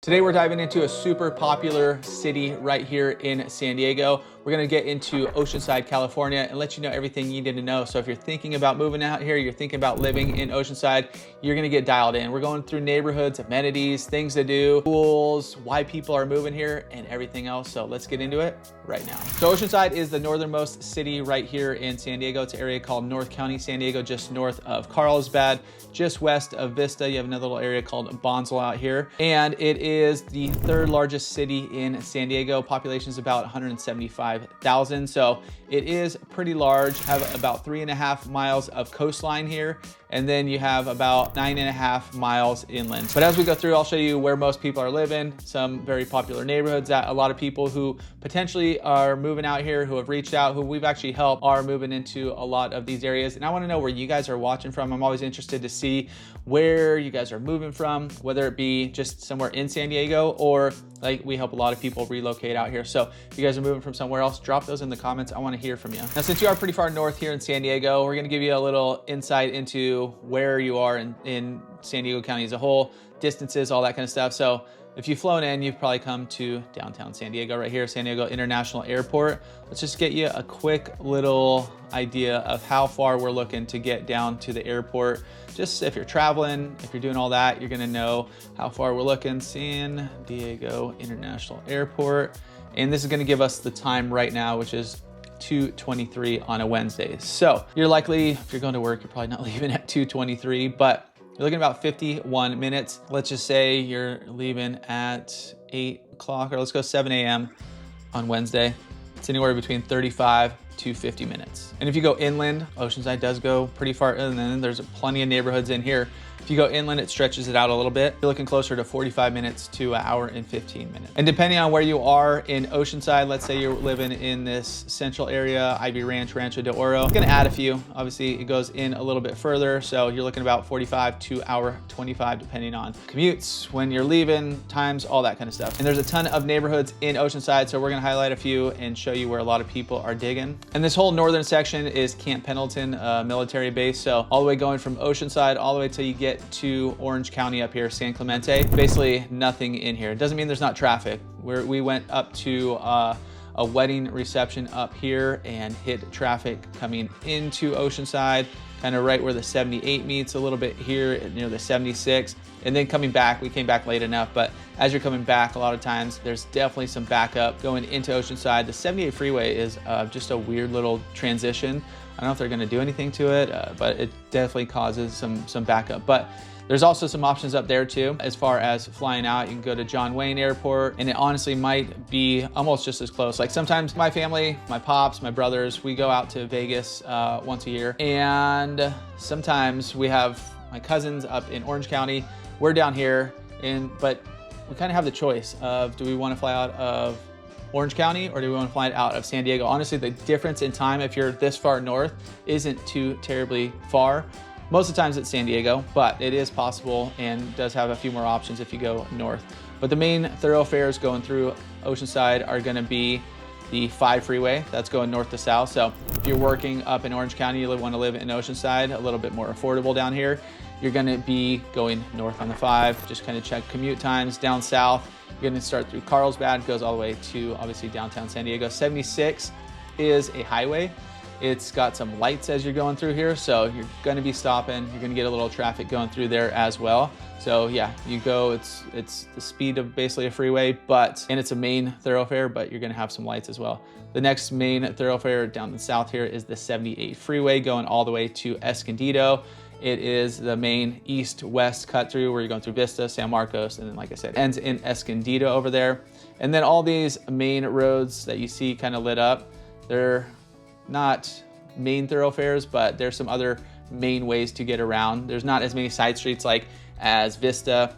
Today we're diving into a super popular city right here in San Diego. We're gonna get into Oceanside, California and let you know everything you need to know. So if you're thinking about moving out here, you're thinking about living in Oceanside, you're gonna get dialed in. We're going through neighborhoods, amenities, things to do, schools, why people are moving here and everything else. So let's get into it right now. So Oceanside is the northernmost city right here in San Diego. It's an area called North County, San Diego, just north of Carlsbad, just west of Vista. You have another little area called Bonsall out here. And it is the third largest city in San Diego. Population is about 175,000. So it is pretty large. Have about 3.5 miles of coastline here. And then you have about 9.5 miles inland. But as we go through, I'll show you where most people are living, some very popular neighborhoods that a lot of people who potentially are moving out here, who have reached out, who we've actually helped, are moving into a lot of these areas. And I wanna know where you guys are watching from. I'm always interested to see where you guys are moving from, whether it be just somewhere in San Diego or like we help a lot of people relocate out here. So if you guys are moving from somewhere else, drop those in the comments. I wanna hear from you. Now, since you are pretty far north here in San Diego, we're gonna give you a little insight into where you are in San Diego County as a whole, distances, all that kind of stuff. So if you've flown in, you've probably come to downtown San Diego right here, San Diego International Airport. Let's just get you a quick little idea of how far we're looking to get down to the airport. Just if you're traveling, if you're doing all that, you're gonna know how far we're looking. San Diego International Airport. And this is gonna give us the time right now, which is 2:23 on a Wednesday. So you're likely, if you're going to work, you're probably not leaving at 2:23, but you're looking about 51 minutes. Let's just say you're leaving at 8 o'clock, or let's go 7 a.m. on Wednesday. It's anywhere between 35 to 50 minutes. And if you go inland, Oceanside does go pretty far inland. There's plenty of neighborhoods in here. If you go inland, it stretches it out a little bit. You're looking closer to 45 minutes to an hour and 15 minutes. And depending on where you are in Oceanside, let's say you're living in this central area, Ivy Ranch, Rancho de Oro, it's gonna add a few. Obviously, it goes in a little bit further. So you're looking about 45 to hour 25, depending on commutes, when you're leaving, times, all that kind of stuff. And there's a ton of neighborhoods in Oceanside. So we're gonna highlight a few and show you where a lot of people are digging. And this whole northern section is Camp Pendleton military base. So all the way going from Oceanside, all the way till you get to Orange County up here, San Clemente. Basically nothing in here. It doesn't mean there's not traffic. We went up to a wedding reception up here and hit traffic coming into Oceanside, kind of right where the 78 meets, a little bit here near the 76. And then coming back, we came back late enough, but as you're coming back, a lot of times there's definitely some backup going into Oceanside. The 78 freeway is just a weird little transition. I don't know if they're gonna do anything to it, but it definitely causes some backup. But there's also some options up there too. As far as flying out, you can go to John Wayne Airport, and it honestly might be almost just as close. Like sometimes my family, my pops, my brothers, we go out to Vegas once a year. And sometimes we have my cousins up in Orange County. We're down here, but we kind of have the choice of, do we want to fly out of Orange County or do we want to fly out of San Diego? Honestly, the difference in time, if you're this far north, isn't too terribly far. Most of the times it's San Diego, but it is possible and does have a few more options if you go north. But the main thoroughfares going through Oceanside are gonna be the 5 freeway, that's going north to south. So if you're working up in Orange County, you wanna live in Oceanside, a little bit more affordable down here, you're gonna be going north on the 5, just kind of check commute times. Down south, you're gonna start through Carlsbad, goes all the way to obviously downtown San Diego. 76 is a highway. It's got some lights as you're going through here, so you're gonna be stopping. You're gonna get a little traffic going through there as well. So yeah, you go, it's the speed of basically a freeway, and it's a main thoroughfare, but you're gonna have some lights as well. The next main thoroughfare down the south here is the 78 freeway going all the way to Escondido. It is the main east-west cut through where you're going through Vista, San Marcos, and then like I said, ends in Escondido over there. And then all these main roads that you see kind of lit up, they're not main thoroughfares, but there's some other main ways to get around. There's not as many side streets like as Vista.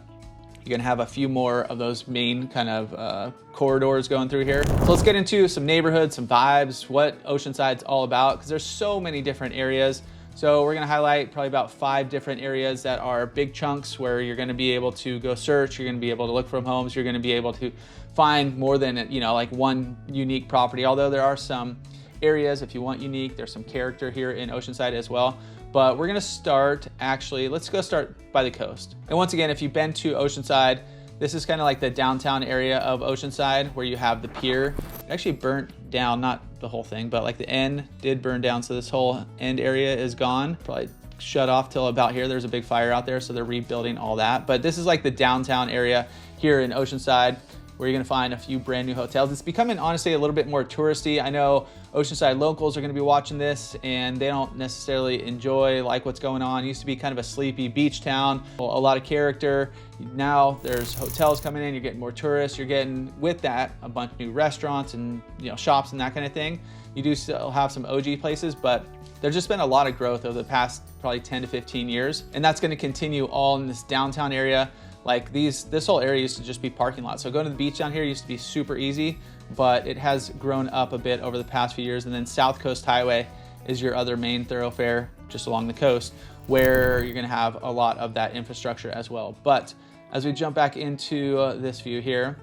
You're gonna have a few more of those main kind of corridors going through here. So let's get into some neighborhoods, some vibes, what Oceanside's all about, because there's so many different areas. So we're gonna highlight probably about 5 different areas that are big chunks where you're gonna be able to go search, you're gonna be able to look from homes, you're gonna be able to find more than, like one unique property, although there are some areas, if you want unique, there's some character here in Oceanside as well. But we're gonna start, let's go start by the coast. And once again, if you've been to Oceanside, This is kind of like the downtown area of Oceanside where you have the pier. It actually burnt down, not the whole thing, but like the end did burn down. So this whole end area is gone. Probably shut off till about here. There's a big fire out there, so they're rebuilding all that. But this is like the downtown area here in Oceanside, where you're gonna find a few brand new hotels. It's becoming, honestly, a little bit more touristy. I know Oceanside locals are gonna be watching this and they don't necessarily enjoy like what's going on. It used to be kind of a sleepy beach town, a lot of character. Now there's hotels coming in, you're getting more tourists, you're getting, with that, a bunch of new restaurants and shops and that kind of thing. You do still have some OG places, but there's just been a lot of growth over the past probably 10 to 15 years. And that's gonna continue all in this downtown area. Like this whole area used to just be parking lots. So going to the beach down here used to be super easy, but it has grown up a bit over the past few years. And then South Coast Highway is your other main thoroughfare just along the coast, where you're gonna have a lot of that infrastructure as well. But as we jump back into this view here,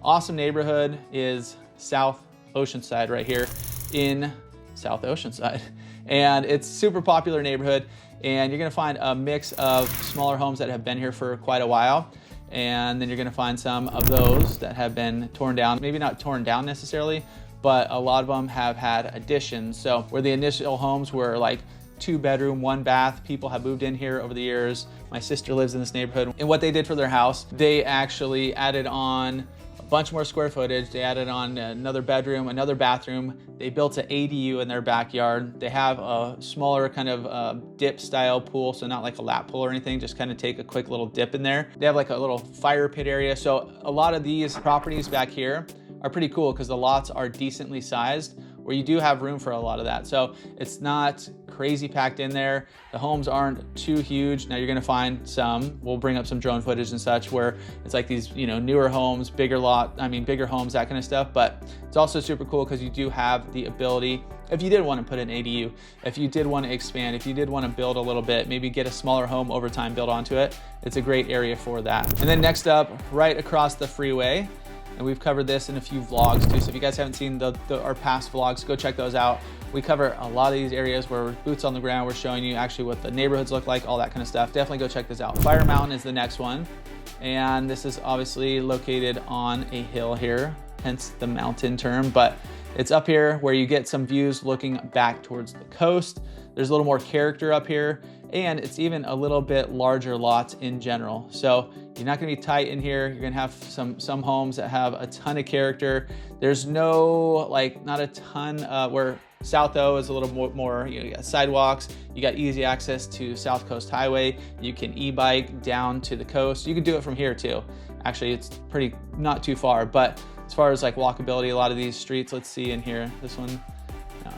awesome neighborhood is South Oceanside right here in South Oceanside. And it's super popular neighborhood. And you're gonna find a mix of smaller homes that have been here for quite a while. And then you're gonna find some of those that have been torn down, maybe not torn down necessarily, but a lot of them have had additions. So where the initial homes were like 2-bedroom, 1-bath, people have moved in here over the years. My sister lives in this neighborhood. And what they did for their house, they actually added on a bunch more square footage. They added on another bedroom, another bathroom. They built an ADU in their backyard. They have a smaller kind of dip style pool, so not like a lap pool or anything, just kind of take a quick little dip in there. They have like a little fire pit area. So a lot of these properties back here are pretty cool because the lots are decently sized, where you do have room for a lot of that. So it's not crazy packed in there. The homes aren't too huge. Now you're gonna find some, we'll bring up some drone footage and such, where it's like these, newer homes, bigger homes, that kind of stuff. But it's also super cool because you do have the ability, if you did want to put an ADU, if you did want to expand, if you did want to build a little bit, maybe get a smaller home over time, build onto it, it's a great area for that. And then next up, right across the freeway, and we've covered this in a few vlogs too. So if you guys haven't seen our past vlogs, go check those out. We cover a lot of these areas where we're boots on the ground. We're showing you actually what the neighborhoods look like, all that kind of stuff. Definitely go check this out. Fire Mountain is the next one. And this is obviously located on a hill here, hence the mountain term, but it's up here where you get some views looking back towards the coast. There's a little more character up here, and it's even a little bit larger lots in general. So you're not gonna be tight in here. You're gonna have some homes that have a ton of character. There's no, not a ton where South O is a little more, you got sidewalks, you got easy access to South Coast Highway. You can e-bike down to the coast. You can do it from here too. Actually, it's not too far, but as far as walkability, a lot of these streets, let's see in here, this one,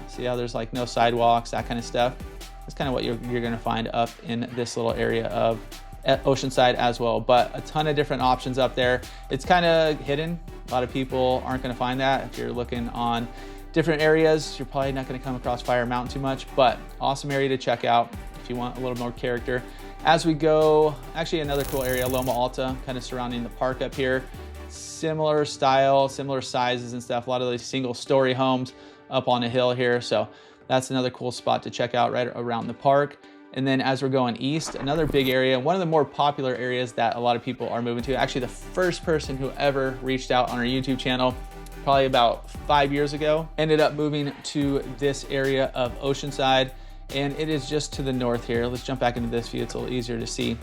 see how there's no sidewalks, that kind of stuff. That's kind of what you're gonna find up in this little area of Oceanside as well, but a ton of different options up there. It's kind of hidden. A lot of people aren't gonna find that. If you're looking on different areas, you're probably not gonna come across Fire Mountain too much, but awesome area to check out if you want a little more character. As we go, actually another cool area, Loma Alta, kind of surrounding the park up here. Similar style, similar sizes and stuff. A lot of these single story homes up on a hill here. So that's another cool spot to check out right around the park. And then as we're going east, another big area, one of the more popular areas that a lot of people are moving to. Actually, the first person who ever reached out on our YouTube channel, probably about 5 years ago, ended up moving to this area of Oceanside. And it is just to the north here. Let's jump back into this view. It's a little easier to see.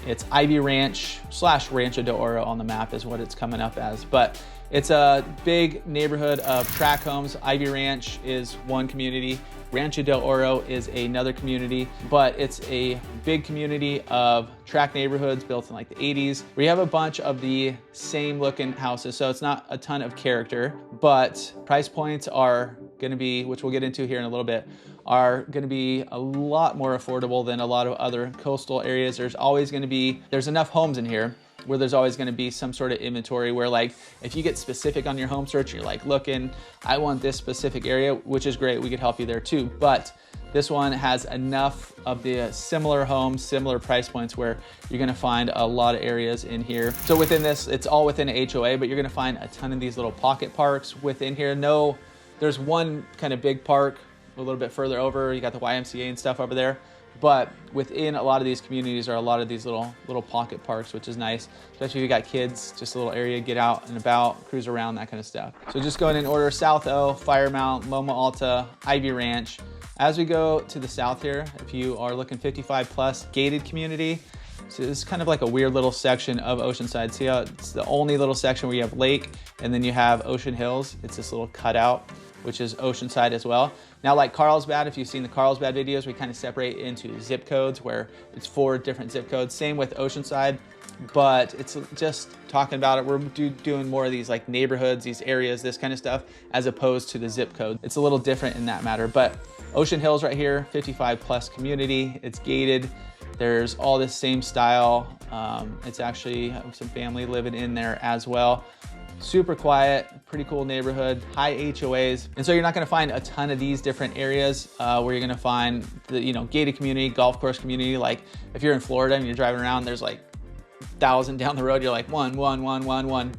It's Ivy Ranch / Rancho de Oro on the map is what it's coming up as. But it's a big neighborhood of tract homes. Ivy Ranch is one community. Rancho del Oro is another community, but it's a big community of tract neighborhoods built in the 80s. We have a bunch of the same looking houses, so it's not a ton of character, but price points are gonna be, which we'll get into here in a little bit, are gonna be a lot more affordable than a lot of other coastal areas. There's enough homes in here where there's always gonna be some sort of inventory where if you get specific on your home search, you're looking, I want this specific area, which is great, we could help you there too. But this one has enough of the similar homes, similar price points where you're gonna find a lot of areas in here. So within this, it's all within a HOA, but you're gonna find a ton of these little pocket parks within here. There's one kind of big park a little bit further over. You got the YMCA and stuff over there, But within a lot of these communities are a lot of these little pocket parks, which is nice, especially if you got kids, just a little area, get out and about, cruise around, that kind of stuff. So just going in order: South O, Firemount, Loma Alta, Ivy Ranch. As we go to the south here, if you are looking 55 plus, gated community. So this is kind of like a weird little section of Oceanside. See how it's the only little section where you have lake and then you have Ocean Hills. It's this little cutout, which is Oceanside as well. Now, like Carlsbad, if you've seen the Carlsbad videos, we kind of separate into zip codes where it's 4 different zip codes. Same with Oceanside, but it's just talking about it. We're doing more of these like neighborhoods, these areas, this kind of stuff, as opposed to the zip code. It's a little different in that matter. But Ocean Hills right here, 55 plus community. It's gated. There's all this same style. It's actually some family living in there as well. Super quiet, pretty cool neighborhood, high HOAs. And so you're not gonna find a ton of these different areas where you're gonna find the gated community, golf course community. Like if you're in Florida and you're driving around, there's like 1,000 down the road, you're like one.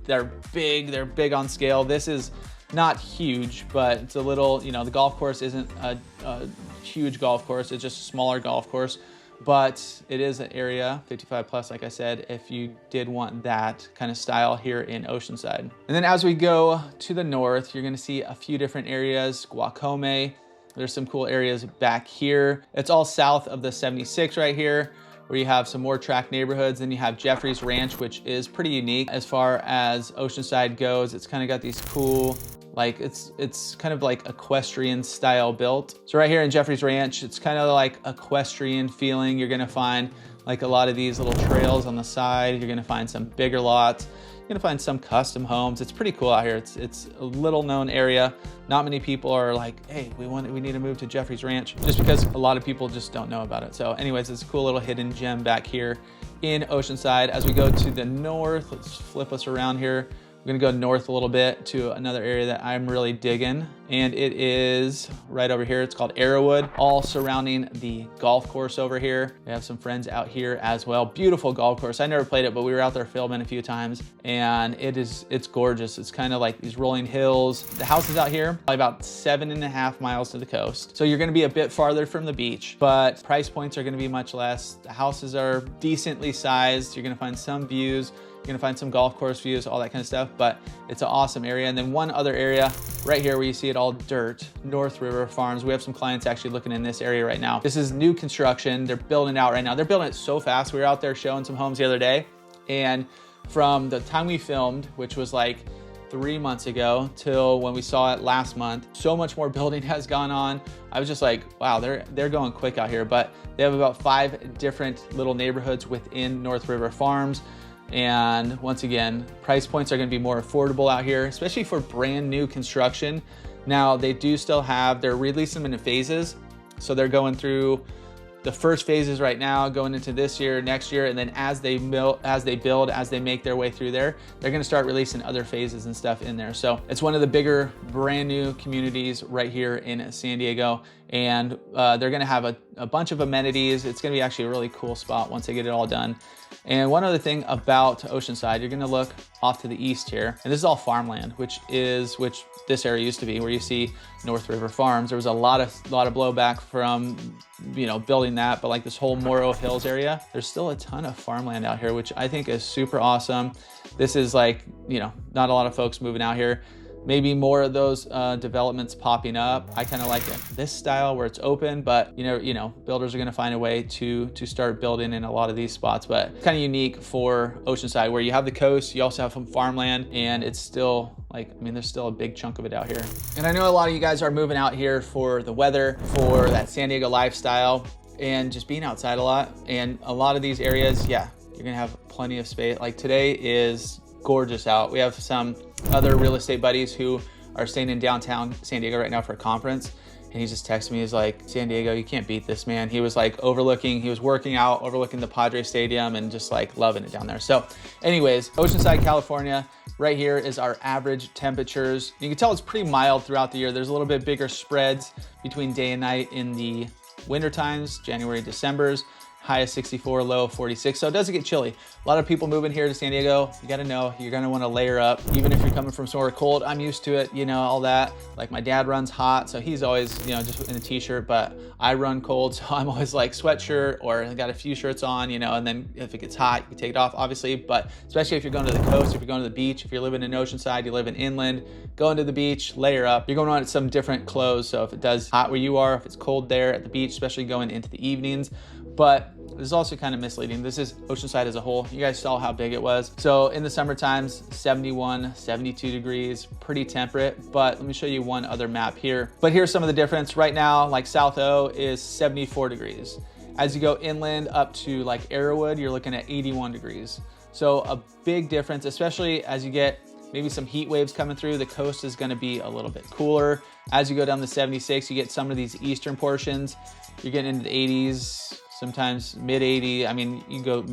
They're big on scale. This is not huge, but it's a little, the golf course isn't a huge golf course, it's just a smaller golf course. But it is an area, 55 plus, like I said, if you did want that kind of style here in Oceanside. And then as we go to the north, you're gonna see a few different areas. Guacome, there's some cool areas back here. It's all south of the 76 right here, where you have some more tract neighborhoods. Then you have Jeffrey's Ranch, which is pretty unique as far as Oceanside goes. It's kind of got these cool, like it's kind of like equestrian style built. So right here in Jeffrey's Ranch, it's kind of like equestrian feeling. You're gonna find like a lot of these little trails on the side. You're gonna find some bigger lots. You're gonna find some custom homes. It's pretty cool out here. It's a little known area. Not many people are like, hey, we need to move to Jeffrey's Ranch, just because a lot of people just don't know about it. So anyways, it's a cool little hidden gem back here in Oceanside. As we go to the north, let's flip us around here. We're gonna go north a little bit to another area that I'm really digging, and it is right over here. It's called Arrowwood, all surrounding the golf course over here. We have some friends out here as well. Beautiful golf course. I never played it, but we were out there filming a few times, and it's gorgeous. It's kind of like these rolling hills. The house is out here, probably about 7.5 miles to the coast. So you're gonna be a bit farther from the beach, but price points are gonna be much less. The houses are decently sized. You're gonna find some views. You're gonna find some golf course views, all that kind of stuff, but it's an awesome area. And then one other area right here where you see it all dirt, North River Farms. We have some clients actually looking in this area right now. This is new construction. They're building it out right now. They're building it so fast. We were out there showing some homes the other day, and from the time we filmed, which was like 3 months ago, till when we saw it last month, so much more building has gone on. I was just like, wow, they're going quick out here. But they have about 5 different little neighborhoods within North River Farms. And once again, price points are gonna be more affordable out here, especially for brand new construction. Now, they do still have, they're releasing them in phases. So they're going through the first phases right now, going into this year, next year, and then as they build, as they make their way through there, they're gonna start releasing other phases and stuff in there. So it's one of the bigger brand new communities right here in San Diego. And they're gonna have a bunch of amenities. It's gonna be actually a really cool spot once they get it all done. And one other thing about Oceanside, you're gonna look off to the east here, and this is all farmland, which this area used to be, where you see North River Farms. There was a lot of blowback from, building that, but like this whole Morro Hills area, there's still a ton of farmland out here, which I think is super awesome. This is like, not a lot of folks moving out here. Maybe more of those developments popping up. I kind of like this style where it's open, but builders are gonna find a way to start building in a lot of these spots. But kind of unique for Oceanside, where you have the coast, you also have some farmland, and it's still there's still a big chunk of it out here. And I know a lot of you guys are moving out here for the weather, for that San Diego lifestyle, and just being outside a lot. And a lot of these areas, yeah, you're gonna have plenty of space. Like today is gorgeous out. We have some other real estate buddies who are staying in downtown San Diego right now for a conference, and he just texted me. He's like, San Diego, you can't beat this, man. He was like he was working out, overlooking the Padre Stadium, and just like loving it down there. So anyways, Oceanside, California, right here is our average temperatures. You can tell it's pretty mild throughout the year. There's a little bit bigger spreads between day and night in the winter times, January, December's. high of 64, low of 46. So it doesn't get chilly. A lot of people moving here to San Diego, you gotta know, you're gonna wanna layer up. Even if you're coming from somewhere cold, I'm used to it, you know, all that. Like my dad runs hot, so he's always, you know, just in a t-shirt, but I run cold, so I'm always like sweatshirt or I got a few shirts on, you know, and then if it gets hot, you can take it off, obviously. But especially if you're going to the coast, if you're going to the beach, if you're living in Oceanside, you live in inland, going to the beach, layer up. You're going on some different clothes, so if it does hot where you are, if it's cold there at the beach, especially going into the evenings. But this is also kind of misleading. This is Oceanside as a whole. You guys saw how big it was. So in the summer times, 71, 72 degrees, pretty temperate. But let me show you one other map here. But here's some of the difference. Right now, like South O is 74 degrees. As you go inland up to like Arrowwood, you're looking at 81 degrees. So a big difference, especially as you get maybe some heat waves coming through. The coast is gonna be a little bit cooler. As you go down the 76, you get some of these eastern portions. You're getting into the 80s, sometimes mid 80. I mean, you can go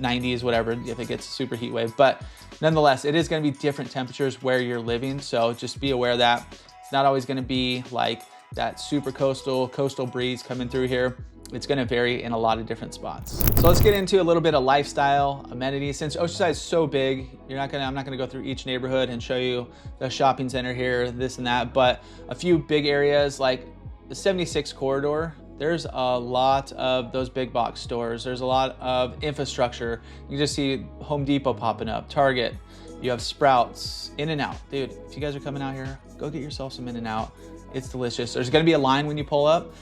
90s, whatever, if it gets a super heat wave. But nonetheless, it is gonna be different temperatures where you're living. So just be aware of that. It's not always gonna be like that super coastal breeze coming through here. It's gonna vary in a lot of different spots. So let's get into a little bit of lifestyle amenities. Since Oceanside is so big, I'm not gonna go through each neighborhood and show you the shopping center here, this and that, but a few big areas like the 76 corridor, there's a lot of those big box stores. There's a lot of infrastructure. You just see Home Depot popping up, Target, you have Sprouts, In-N-Out. Dude, if you guys are coming out here, go get yourself some In-N-Out. It's delicious. There's gonna be a line when you pull up.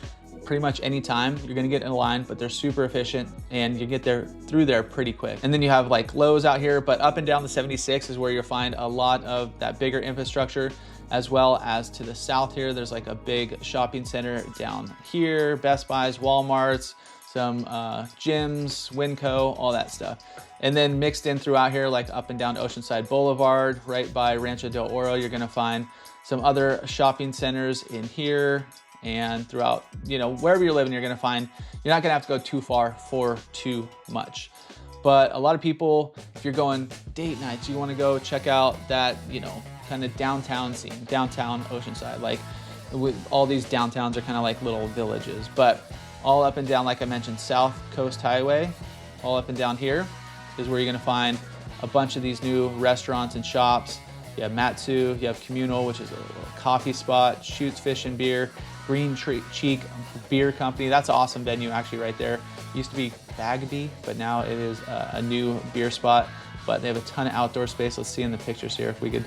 Pretty much any time you're gonna get in a line, but they're super efficient and you get through there pretty quick. And then you have like Lowe's out here, but up and down the 76 is where you'll find a lot of that bigger infrastructure, as well as to the south here, there's like a big shopping center down here, Best Buys, Walmarts, some gyms, Winco, all that stuff. And then mixed in throughout here, like up and down Oceanside Boulevard, right by Rancho del Oro, you're gonna find some other shopping centers in here. And throughout, you know, wherever you're living, you're not gonna have to go too far for too much. But a lot of people, if you're going date nights, you wanna go check out that, you know, kind of downtown scene, downtown Oceanside. Like all these downtowns are kind of like little villages, but all up and down, like I mentioned, South Coast Highway, all up and down here is where you're gonna find a bunch of these new restaurants and shops. You have Matsu, you have Communal, which is a little coffee spot, Shoots Fish and Beer, Green Cheek Beer Company. That's an awesome venue actually right there. Used to be Bagby, but now it is a new beer spot. But they have a ton of outdoor space. Let's see in the pictures here if we could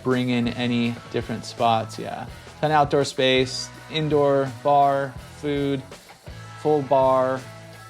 bring in any different spots. Yeah, ton of outdoor space, indoor bar, food, full bar,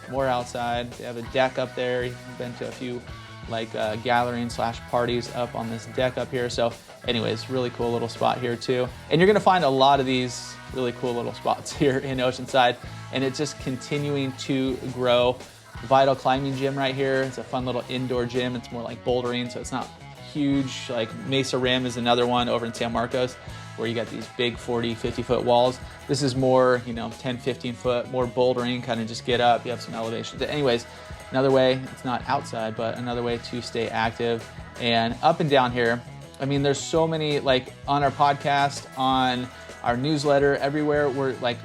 more outside. They have a deck up there. I've been to a few like gatherings / parties up on this deck up here. So anyways, really cool little spot here too. And you're gonna find a lot of these really cool little spots here in Oceanside, and it's just continuing to grow. Vital Climbing Gym right here. It's a fun little indoor gym. It's more like bouldering, so it's not huge. Like Mesa Rim is another one over in San Marcos, where you got these big 40, 50-foot walls. This is more, you know, 10, 15 foot, more bouldering, kind of just get up, you have some elevations. Anyways, another way, it's not outside, but another way to stay active. And up and down here, I mean, there's so many, like on our podcast, on our newsletter, everywhere, we're like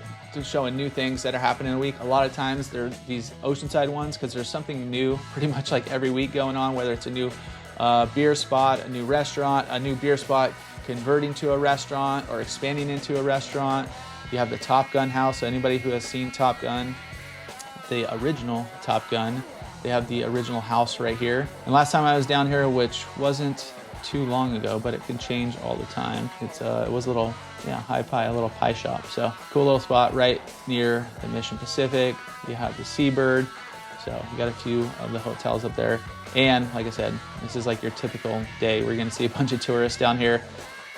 showing new things that are happening in a week. A lot of times they're these Oceanside ones because there's something new pretty much like every week going on, whether it's a new beer spot, a new restaurant, a new beer spot converting to a restaurant or expanding into a restaurant. You have the Top Gun house. So anybody who has seen Top Gun, the original Top Gun, they have the original house right here. And last time I was down here, which wasn't too long ago, but it can change all the time. It was a little, high pie, a little pie shop. So cool little spot right near the Mission Pacific. You have the Seabird. So you got a few of the hotels up there. And like I said, this is like your typical day. We're gonna see a bunch of tourists down here.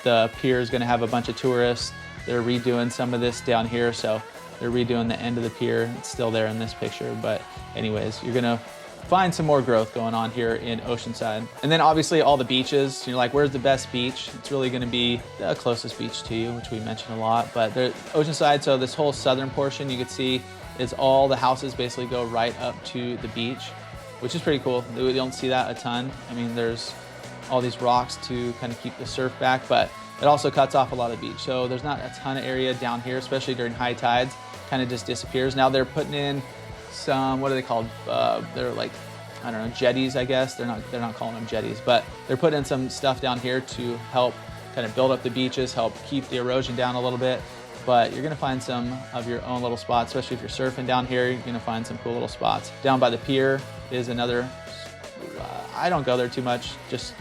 The pier is gonna have a bunch of tourists. They're redoing some of this down here. So they're redoing the end of the pier. It's still there in this picture. But anyways, you're gonna find some more growth going on here in Oceanside. And then obviously all the beaches. You're like, where's the best beach? It's really gonna be the closest beach to you, which we mentioned a lot. But Oceanside, so this whole southern portion you can see is all the houses basically go right up to the beach, which is pretty cool. We don't see that a ton. I mean, there's all these rocks to kind of keep the surf back, but it also cuts off a lot of beach. So there's not a ton of area down here, especially during high tides, kind of just disappears. Now they're putting in some, what are they called? They're like, I don't know, jetties, I guess. They're not calling them jetties, but they're putting some stuff down here to help kind of build up the beaches, help keep the erosion down a little bit. But you're gonna find some of your own little spots, especially if you're surfing down here, you're gonna find some cool little spots. Down by the pier is another, I don't go there too much, just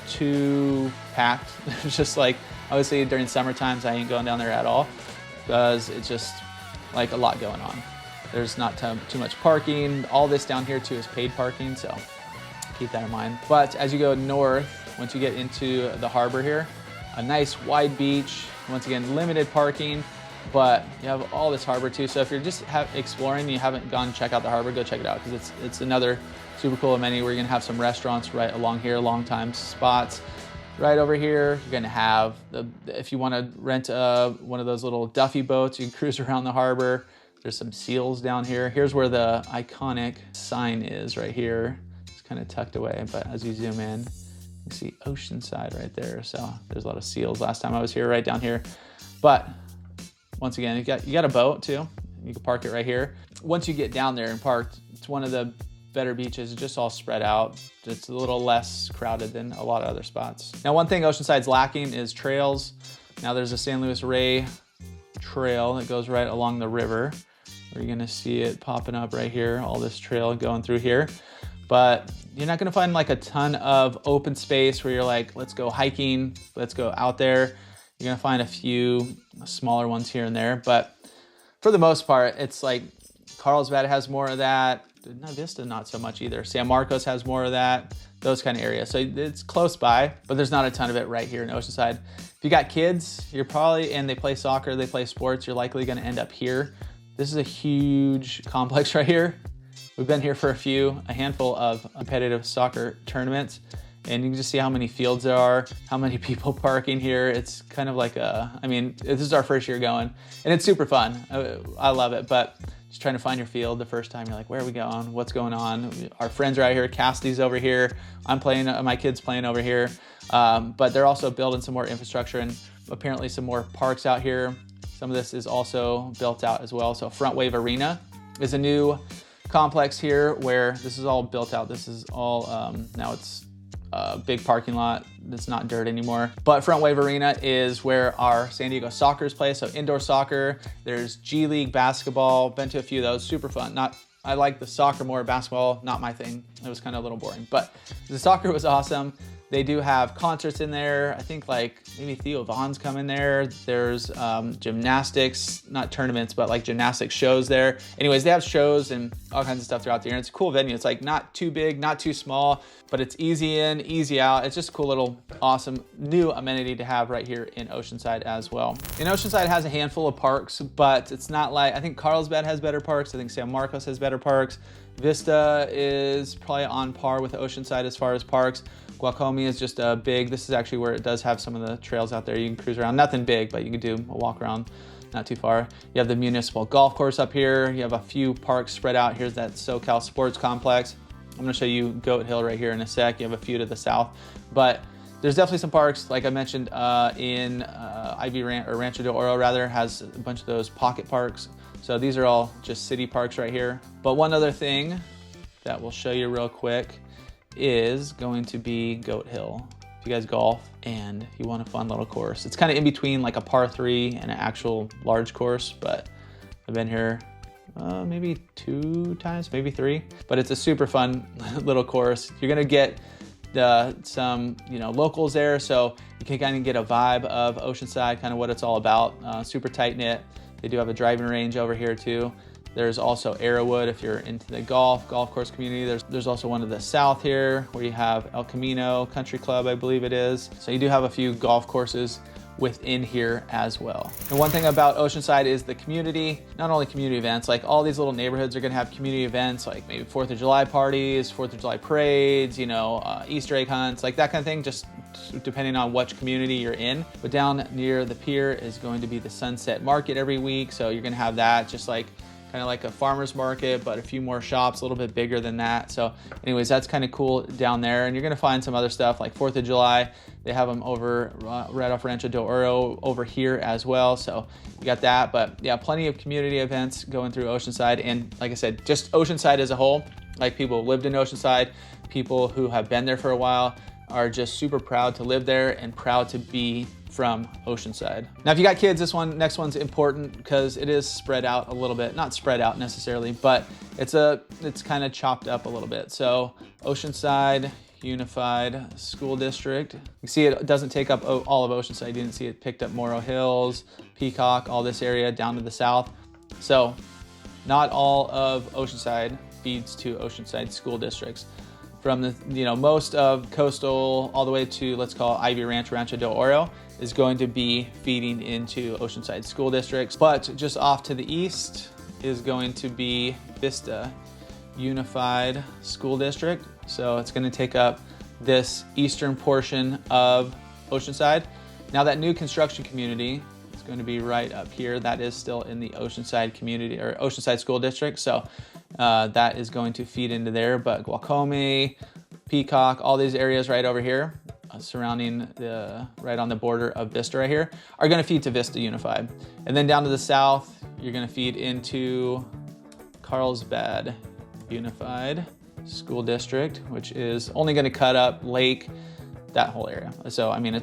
too packed. It's just like, obviously during summer times, I ain't going down there at all because it's just like a lot going on. There's not too much parking. All this down here too is paid parking, so keep that in mind. But as you go north, once you get into the harbor here, a nice wide beach, once again, limited parking, but you have all this harbor too. So if you're just exploring and you haven't gone to check out the harbor, go check it out because it's another super cool amenity. We're gonna have some restaurants right along here, long time spots. Right over here, you're gonna have, if you wanna rent one of those little Duffy boats, you can cruise around the harbor. There's some seals down here. Here's where the iconic sign is right here. It's kind of tucked away, but as you zoom in, you see Oceanside right there. So there's a lot of seals. Last time I was here, right down here. But once again, you got a boat too. You can park it right here. Once you get down there and parked, it's one of the better beaches. It's just all spread out. It's a little less crowded than a lot of other spots. Now, one thing Oceanside's lacking is trails. Now there's a San Luis Rey trail that goes right along the river. You're gonna see it popping up right here, all this trail going through here. But you're not gonna find like a ton of open space where you're like, let's go hiking, let's go out there. You're gonna find a few smaller ones here and there, but for the most part, it's like Carlsbad has more of that. Vista, not so much either. San Marcos has more of that, those kind of areas. So it's close by, but there's not a ton of it right here in Oceanside. If you got kids, you're probably, and they play soccer, they play sports, you're likely gonna end up here. This is a huge complex right here. We've been here for a handful of competitive soccer tournaments, and you can just see how many fields there are, how many people parking here. It's kind of like this is our first year going, and it's super fun. I love it, but just trying to find your field the first time. You're like, where are we going? What's going on? Our friends are out here. Cassidy's over here. I'm playing, my kid's playing over here. But they're also building some more infrastructure and apparently some more parks out here. Some of this is also built out as well. So Front Wave Arena is a new complex here where this is all built out. This is all, now it's a big parking lot. It's not dirt anymore. But Front Wave Arena is where our San Diego Sockers play. So indoor soccer, there's G League basketball, been to a few of those, super fun. I like the soccer more, basketball, not my thing. It was kind of a little boring, but the soccer was awesome. They do have concerts in there. I think like maybe Theo Vaughn's coming there. There's gymnastics, not tournaments, but like gymnastics shows there. Anyways, they have shows and all kinds of stuff throughout the year. It's a cool venue. It's like not too big, not too small, but it's easy in, easy out. It's just a cool little awesome new amenity to have right here in Oceanside as well. And Oceanside has a handful of parks, but it's not like, I think Carlsbad has better parks. I think San Marcos has better parks. Vista is probably on par with Oceanside as far as parks. Guacomie is just a big, this is actually where it does have some of the trails out there. You can cruise around, nothing big, but you can do a walk around, not too far. You have the municipal golf course up here. You have a few parks spread out. Here's that SoCal Sports Complex. I'm gonna show you Goat Hill right here in a sec. You have a few to the south, but there's definitely some parks, like I mentioned, in Ivy Ranch, or Rancho de Oro rather, has a bunch of those pocket parks. So these are all just city parks right here. But one other thing that we'll show you real quick is going to be Goat Hill. If you guys golf and you want a fun little course. It's kind of in between like a par 3 and an actual large course, but I've been here maybe 2 times, maybe 3, but it's a super fun little course. You're gonna get some locals there, so you can kind of get a vibe of Oceanside, kind of what it's all about. Super tight knit. They do have a driving range over here too. There's also Arrowwood if you're into the golf course community. There's also one to the south here where you have El Camino Country Club, I believe it is. So you do have a few golf courses within here as well. And one thing about Oceanside is the community, not only community events, like all these little neighborhoods are gonna have community events, like maybe 4th of July parties, 4th of July parades, Easter egg hunts, like that kind of thing, just depending on which community you're in. But down near the pier is going to be the Sunset Market every week. So you're gonna have that, just like kind of like a farmer's market, but a few more shops, a little bit bigger than that. So anyways, that's kind of cool down there. And you're gonna find some other stuff like 4th of July. They have them over right off Rancho Del Oro over here as well. So you got that, but yeah, plenty of community events going through Oceanside. And like I said, just Oceanside as a whole, like people who lived in Oceanside, people who have been there for a while are just super proud to live there and proud to be from Oceanside. Now, if you got kids, next one's important because it is spread out a little bit. Not spread out necessarily, but it's kind of chopped up a little bit. So Oceanside Unified School District. You see it doesn't take up all of Oceanside. You didn't see it picked up Morro Hills, Peacock, all this area down to the south. So not all of Oceanside feeds to Oceanside school districts. From the, most of coastal all the way to, let's call it Ivy Ranch, Rancho Del Oro, is going to be feeding into Oceanside school districts. But just off to the east is going to be Vista Unified School District. So it's going to take up this eastern portion of Oceanside. Now that new construction community is going to be right up here. That is still in the Oceanside community or Oceanside school district. So that is going to feed into there, but Guacome, Peacock, all these areas right over here surrounding right on the border of Vista right here are going to feed to Vista Unified. And then down to the south, you're going to feed into Carlsbad Unified School District, which is only going to cut up Lake, that whole area. So, I mean,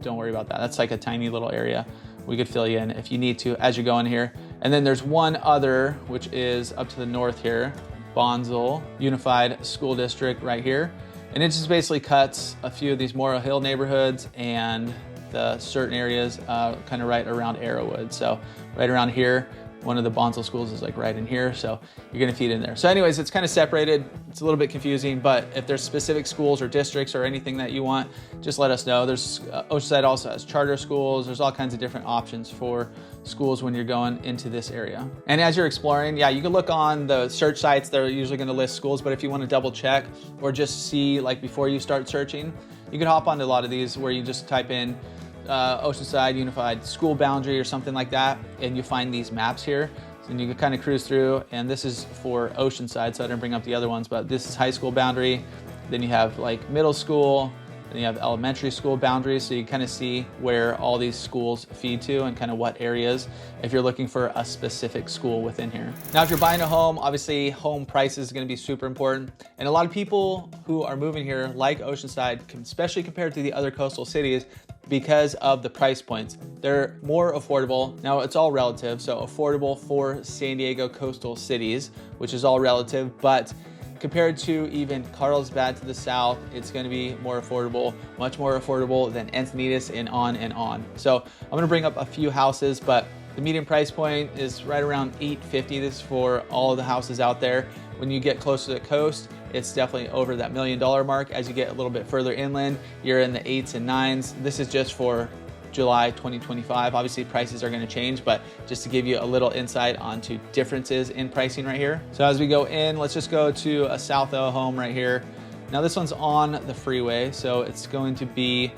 don't worry about that. That's like a tiny little area. We could fill you in if you need to as you go in here. And then there's one other, which is up to the north here, Bonsall Unified School District right here. And it just basically cuts a few of these Morro Hill neighborhoods and the certain areas kind of right around Arrowwood. So right around here, one of the Bonsall schools is like right in here. So you're gonna feed in there. So anyways, it's kind of separated. It's a little bit confusing, but if there's specific schools or districts or anything that you want, just let us know. There's Oceanside also has charter schools. There's all kinds of different options for schools when you're going into this area. And as you're exploring, yeah, you can look on the search sites. They're usually gonna list schools, but if you wanna double check or just see like before you start searching, you can hop onto a lot of these where you just type in Oceanside Unified School Boundary or something like that, and you find these maps here. And you can kind of cruise through, and this is for Oceanside, so I didn't bring up the other ones, but this is high school boundary. Then you have like middle school, then you have elementary school boundaries, so you kind of see where all these schools feed to and kind of what areas if you're looking for a specific school within here. Now, if you're buying a home, obviously home prices is going to be super important. And a lot of people who are moving here like Oceanside, especially compared to the other coastal cities, because of the price points. They're more affordable. Now, it's all relative, so affordable for San Diego coastal cities, which is all relative, but compared to even Carlsbad to the south, it's gonna be more affordable, much more affordable than Encinitas and on and on. So I'm gonna bring up a few houses, but the median price point is right around $850. This is for all of the houses out there. When you get close to the coast, it's definitely over that $1 million mark. As you get a little bit further inland, you're in the 8s and 9s. This is just for July 2025. Obviously prices are going to change, but just to give you a little insight onto differences in pricing right here. So as we go in, let's just go to a South O home right here. Now this one's on the freeway, so it's going to be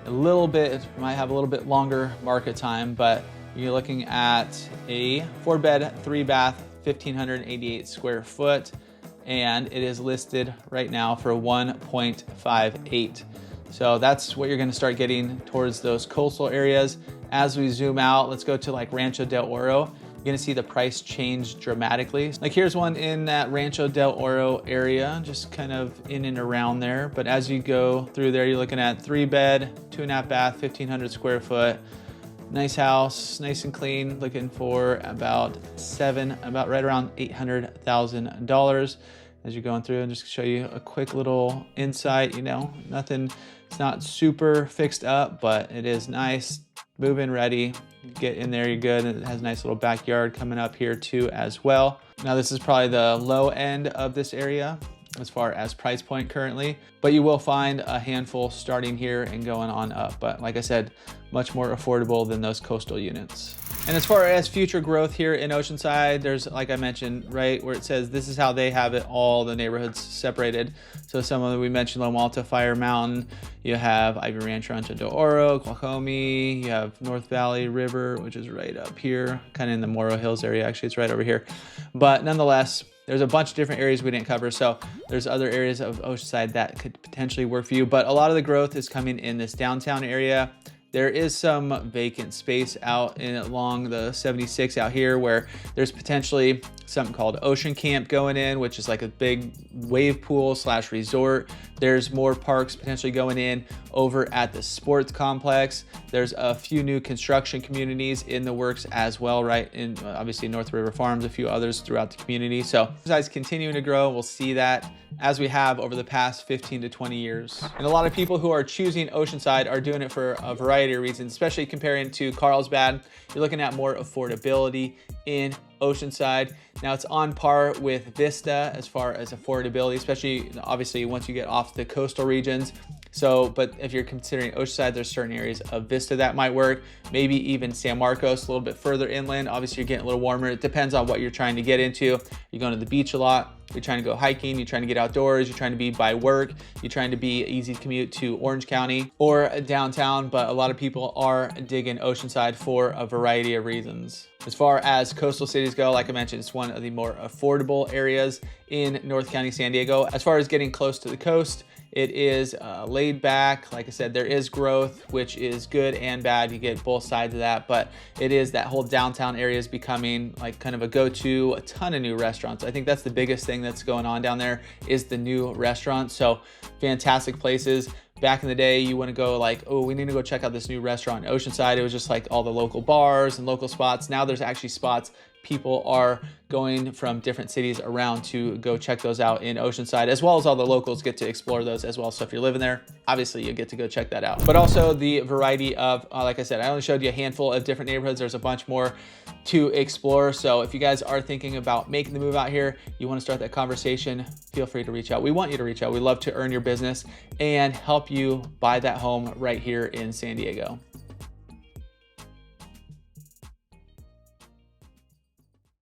a little bit, it might have a little bit longer market time, but you're looking at a 4-bed, 3-bath, 1,588 square foot. And it is listed right now for 1.58. So that's what you're gonna start getting towards those coastal areas. As we zoom out, let's go to like Rancho Del Oro. You're gonna see the price change dramatically. Like here's one in that Rancho Del Oro area, just kind of in and around there. But as you go through there, you're looking at 3-bed, 2.5 bath, 1,500 square foot. Nice house, nice and clean, looking for about right around $800,000. As you're going through, and just show you a quick little insight, nothing, it's not super fixed up, but it is nice, move-in ready, get in there, you're good. And it has a nice little backyard coming up here too as well. Now this is probably the low end of this area as far as price point currently, but you will find a handful starting here and going on up. But like I said, much more affordable than those coastal units. And as far as future growth here in Oceanside, there's, like I mentioned, right where it says this is how they have it, all the neighborhoods separated. So some of them we mentioned, La Malta, Fire Mountain, you have Ivy Ranch, Rancho de Oro, Guajome, you have North Valley River, which is right up here, kind of in the Morro Hills area. Actually, it's right over here. But nonetheless, there's a bunch of different areas we didn't cover. So there's other areas of Oceanside that could potentially work for you. But a lot of the growth is coming in this downtown area. There is some vacant space out along the 76 out here where there's potentially something called Ocean Camp going in, which is like a big wave pool / resort. There's more parks potentially going in over at the sports complex. There's a few new construction communities in the works as well, right? In obviously North River Farms, a few others throughout the community. So besides continuing to grow, we'll see that as we have over the past 15 to 20 years. And a lot of people who are choosing Oceanside are doing it for a variety of reasons, especially comparing to Carlsbad. You're looking at more affordability in Oceanside. Now it's on par with Vista as far as affordability, especially obviously once you get off the coastal regions. So, but if you're considering Oceanside, there's certain areas of Vista that might work, maybe even San Marcos, a little bit further inland. Obviously you're getting a little warmer. It depends on what you're trying to get into. You're going to the beach a lot, you're trying to go hiking, you're trying to get outdoors, you're trying to be by work, you're trying to be easy to commute to Orange County or downtown, but a lot of people are digging Oceanside for a variety of reasons. As far as coastal cities go, like I mentioned, it's one of the more affordable areas in North County, San Diego. As far as getting close to the coast, it is laid back. Like I said, there is growth, which is good and bad. You get both sides of that, but it is that whole downtown area is becoming like kind of a go-to, a ton of new restaurants. I think that's the biggest thing that's going on down there is the new restaurants. So fantastic places. Back in the day, you wouldn't go like, oh, we need to go check out this new restaurant in Oceanside. It was just like all the local bars and local spots. Now there's actually spots people are going from different cities around to go check those out in Oceanside, as well as all the locals get to explore those as well. So if you're living there, obviously you get to go check that out. But also the variety of, like I said, I only showed you a handful of different neighborhoods. There's a bunch more to explore. So if you guys are thinking about making the move out here, you want to start that conversation, feel free to reach out. We want you to reach out. We love to earn your business and help you buy that home right here in San Diego.